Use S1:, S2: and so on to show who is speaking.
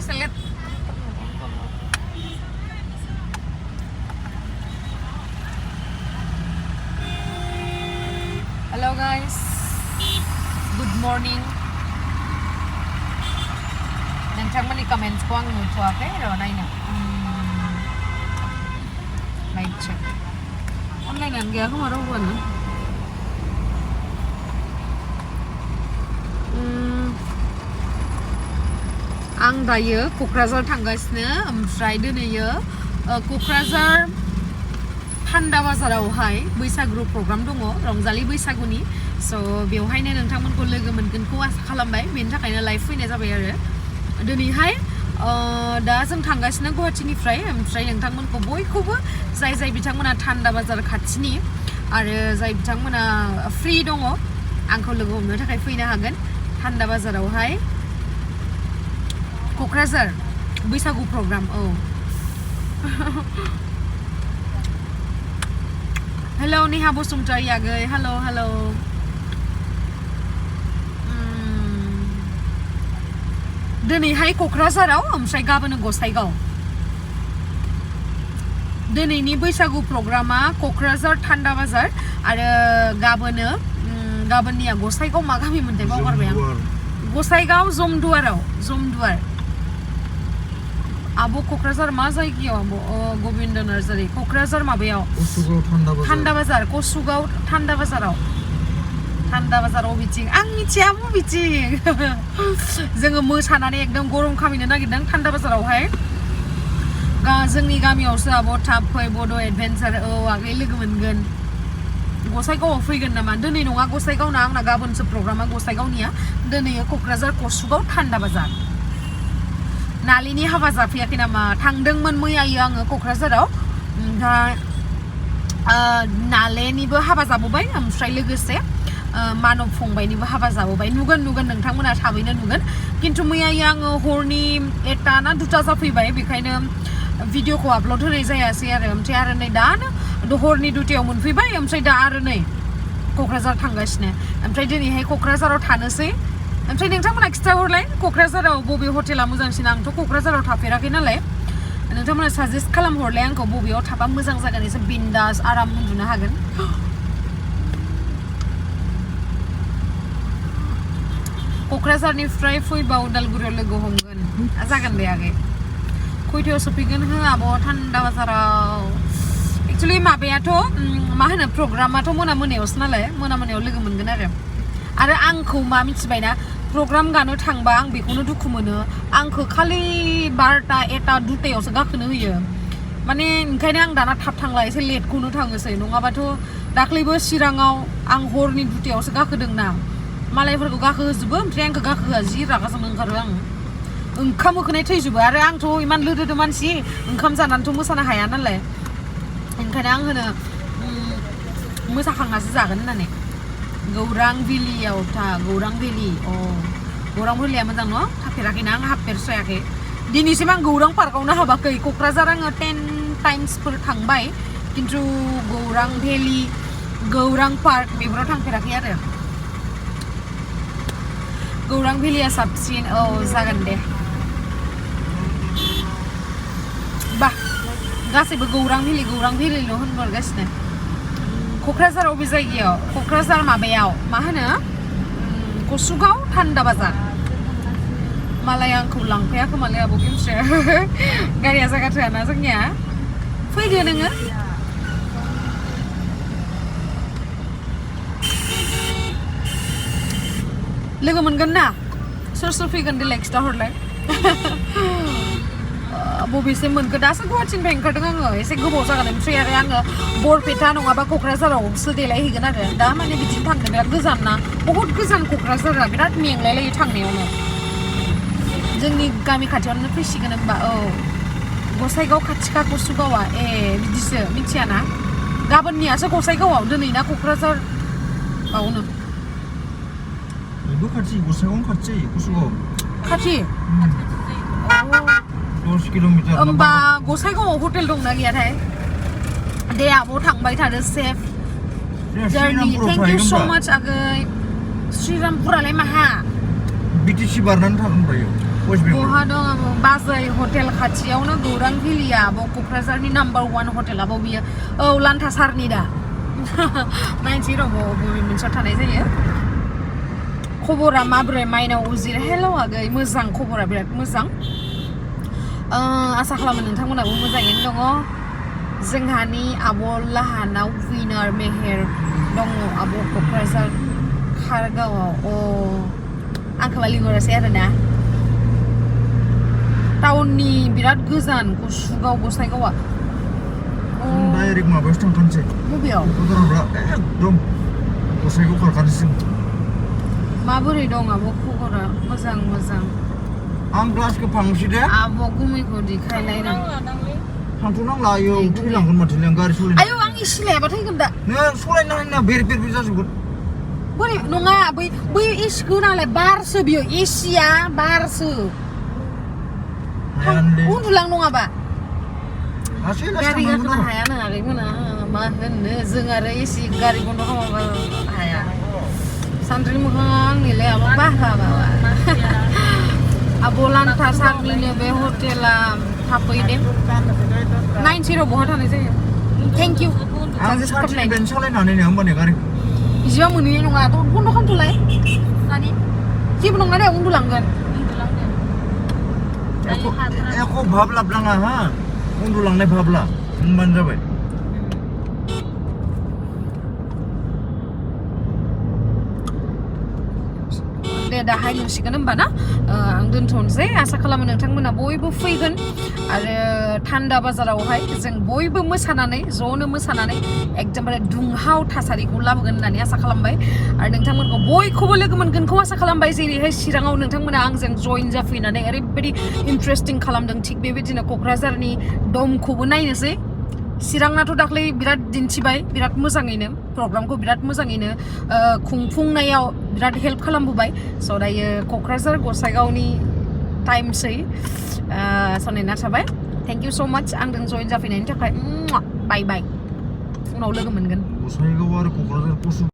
S1: select. Hello guys, good morning. Nantangmani comments ko ang nutuake ronay na. Mic check. Online ang gaya ko marawan na. Ang dayo Kokrajhar thangasinw ओमफ्राय दोनैयो Kokrajhar थान्दा बाजारावहाय बैसागु programme दङ रंजालि बैसागुनि स' बेवहायनो नोंथांमोनखौ लोगो मोनगोनखौ आसा खालामबाय बेनि थाखायनो लाइभ फैनाय जाबाय आरो दिनैहाय दा जों थांगासिनो गुवाहाटीनिफ्राय ओमफ्राय नोंथांमोनखौ बयखौबो जाय बिथांमोना थान्दा बाजार खाथिनि आरो जाय बिथांमोना फ्रि दङ आंखौ लोगो हमनो थाखाय फैनो हागोन थान्दा बाजारावहाय Kokrajhar Bwisagu program. Oh. Hello Neha Bosumtari agay. Hello. दिनैहाय क'क्राझाराव ओमफ्राय गाबोन गसाइगाव दिनैनि बैसागु प्रग्रामा क'क्राझार थान्दा बाजार आरो गाबोननिया गसाइगाव मा गामि मोनथाय बावगारबाय आं गसाइगाव जमदुवार आबो क'क्राझार मा जायगायाव आबो गोविन्द नार्जारि क'क्राझार माबायाव थान्दा बाजार कसुगाव थान्दा बाजाराव अबेथिं आं मिथिया बबेथिं जोङो मोसानानै एकदम गरम खामिनो नागिरदों थान्दा बाजारावहाय जोंनि गामियावसो आबो थाब फै बड' एडभेन्सार आगै लोगो मोनगोन गसाइगावआव फैगोन नामा दिनै नङा गसाइगावना आंना गाबोनसो प्रग्रामा गसाइगावनिया दिनै क'क्राझार कसुगाव थान्दा बाजार नालिनि हाबा जाफैयाखै नामा थांदोंमोन मैयायो आङो क'क्राझाराव ओमफ्राय नालेनिबो हाबा जाबोबाय ओमफ्राय लोगोसे मानब फंबायनिबो हाबा जाबोबाय नुगोन नोंथांमोना थाबैनो नुगोन खिन्थु मैयायो आङो हरनि 1टा ना 2टा जाफैबाय बेखायनो भिडिअखौ आपल'ड होनाय जायासै ओमफ्राय आरो नै दानो हरनि 2टायाव मोनफैबाय ओमफ्राय दा आरो नै क'क्राझार थांगासिनो ओमफ्राय दिनैहाय क'क्राझाराव थानोसै ओमफ्राय नोंथांमोना खिथाहरलाय क'क्राझाराव बबे हटेला मोजांसिन आंथ' क'क्राझाराव थाफेराखै नालाय नोंथांमोना साजेस्ट खालामहरलाय आंखौ बबेयाव थाबा मोजां जागोन एसे बिन्दास आराम उन्दुनो हागोन क'क्राझारनिफ्राय फैबा उदालगुरियाव लोगो हमगोन जागोन दे आगै खयथायाव सफैगोन हो आब' थान्दा बाजाराव एक्चुवेलि माबायाथ' मा होनो प्रग्रामाथ' मोनायावसो नालाय मोनायाव लोगो मोनगोन आरो आंखौ मा मिथिबायना प्रग्राम गानो थांबा आं बेखौनो दुखु मोनो आंखौ खालि 12टा 1टा 2टायावसो गाखोनो होयो माने ओंखायनो आं दाना थाब थांला एसे लेटखौनो थाङोसै नङाबाथ' दाख्लैबो चिराङाव आं हरनि 2टायावसो गाखोदोंना मालायफोरखौ गाखोहोजोबो ओमफ्राय आंखौ गाखोहोआ जि रागाजों ओंखारो आं ओंखाम उखैनाय थैजोबो आरो आंथ' इमान लोदोदो मानसि ओंखाम जानानैथ' मोसानो हाया नालाय ओंखायनो आं होनो मोसाखांनासो जागोन होननानै गौरां भेलियाव गौरां भेलिया मोजां न' थाफेराखैना आं हाबफेरस्रायाखै दिनैसिम आं गौरां पार्कआवनो हाबाखै क'क्राझार आङो 10 टाइम्सफोर थांबाय खिन्थु गौरां भेलि गौरां पार्क बेफोराव थांफेराखै आरो गौरां भेलिया साबसिन जागोन दे बा गासैबो गौरां भेलिल' होनहरगासिनो क'क्राझार अबे जायगायाव क'क्राझार माबायाव मा होनो कसुगाव थान्दा बाजार मालाय आंखौ लांफाया खोमालै आब' केमस्रि गारिया जायगा थोआना जोंनिया फैदो नोङो लोगो मोनगोन ना सोर फैगोन देलाय खिथाहरलाय बबेसिम मोनखो दासो गुवाहाटीनिफ्राय ओंखारदों आङो एसे गोबाव जागोन ओमफ्राय आरो आङो बरपेटा नङाबा क'क्राझारावसो देलायहैगोन आरो दा माने बिदिनो थांनो बिराद गोजान ना बहुत गोजान क'क्राझारा बिराद मेंलायलायो थांनायावनो जोंनि गामि खाथियावनो फैसिगोन होनबा गसाइगाव खाथिखा कसुगावआ बिदिसो मिथियाना गाबोननियासो गसाइगावआव दिनैना क'क्राझार बावनो
S2: खाथि गसाइगाव खाथि कसुगाव
S1: खाथि
S2: 10 किल'मिटार
S1: होमबा गसाइगावआव हटेल दंना गैयाथाय दे आब' थांबाय थादो सेफ जार्नि थेंक इउ स' माच आगै श्रीरामपुरालाय माहा
S2: बिटिसि बारनानै थांबायो वेस्ट बेंगल
S1: बहा दं आबो बाजै हटेल खाथियावनो गौरां भेलिया आबो क'क्राझारनि नाम्बार 1 हटेल आबो बियो औ लान्थासारनि दा नायनोसै र' बबे मोनसेयाव थानाय जायो खबरा माब्रै माइनाव उजिर हेल' आगै मोजां खबरा बिराद मोजां आसा खालामो नोंथांमोनाबो मोजाङैनो दङ जोंहानि आब' लाहानाव विनार मेहेर दङ आब' क'क्राझार खारगावआव आंखौबा लिंहरासै आरोना टाउननि बिराद गोजान गुसुगाव गसाइगावआ
S2: डाइरेक्ट माबायावसो थांखानोसै
S1: बबेयाव
S2: क'क्राझारब्ला एकदम गसाइगाव खारखानोसै
S1: माबोरै दं आब' खबरा मोजां
S2: आं ग्लासखौ फांसै दे
S1: आब' गुमैखौ देखायलायनो
S2: थांथ'नांला आयौ थैलांगोन माथो आं गारि सलायनो
S1: आयौ आं इसिलायाबा थैगोन दा
S2: नों सलायनो हानाय बेर जाजोबगोन
S1: बोरै नङा बै एसिखौ नालाय बारसो बियो एसिया बारसो उन्दुलां नङाबा
S2: लासै
S1: गारि
S2: थांनांगोन
S1: गाखोनो
S2: आरो
S1: हाया नोङालै मोना मा होननो जों आरो एसि गारि बन्द खालामाबा हाया सान्द्रि मोखां आंनिलाय आबा बाहाबा आब' लान्था सारनिनो बे हटेला थाफैदे नाइनसै र' बहा थानाय जायो थेंक इउ
S2: आं सार्टिफिकेट सालायनो हानाय नङा होमबाने गारिखौ
S1: बिदिबा मोनहैनाय नङा बन्द खालामथ'लाय दानि जेबो नङा दे उन्दुलांगोन
S2: एख' भाब लाबनाङा हा उन्दुलांनाय भाबला होनबानो जाबाय
S1: दे दाहाय नुसिगोन होमबा ना आं दोनथ'नोसै आसा खालामो नोंथांमोना बयबो फैगोन आरो थान्दा बाजारावहाय जों बयबो मोसानानै ज'नो मोसानानै एकदमबारे दुंहाव थासारिखौ लाबोगोन होननानै आसा खालामबाय आरो नोंथांमोनखौ बयखौबो लोगो मोनगोनखौ आसा खालामबाय जेरैहाय चिराङाव नोंथांमोना आंजों जइन जाफैनानै ओरैबायदि इन्टारेस्टिं खालामदों थिग बेबायदिनो क'क्राझारनि दमखौबो नायनोसै चिरांनाथ' दाख्लै बिराद दिन्थिबाय बिराद मोजाङैनो प्रग्रामखौ बिराद मोजाङैनो खुंफुंनायाव बिराद हेल्प खालामबोबाय स' दायो क'क्राझार गसाइगावनि टाइमसै सनायना थाबाय थेंक इउ स' माच आंजों जइन जाफैनायनि थाखाय बाय बाय उनाव लोगो मोनगोन
S2: गसाइगाव आरो क'क्राझार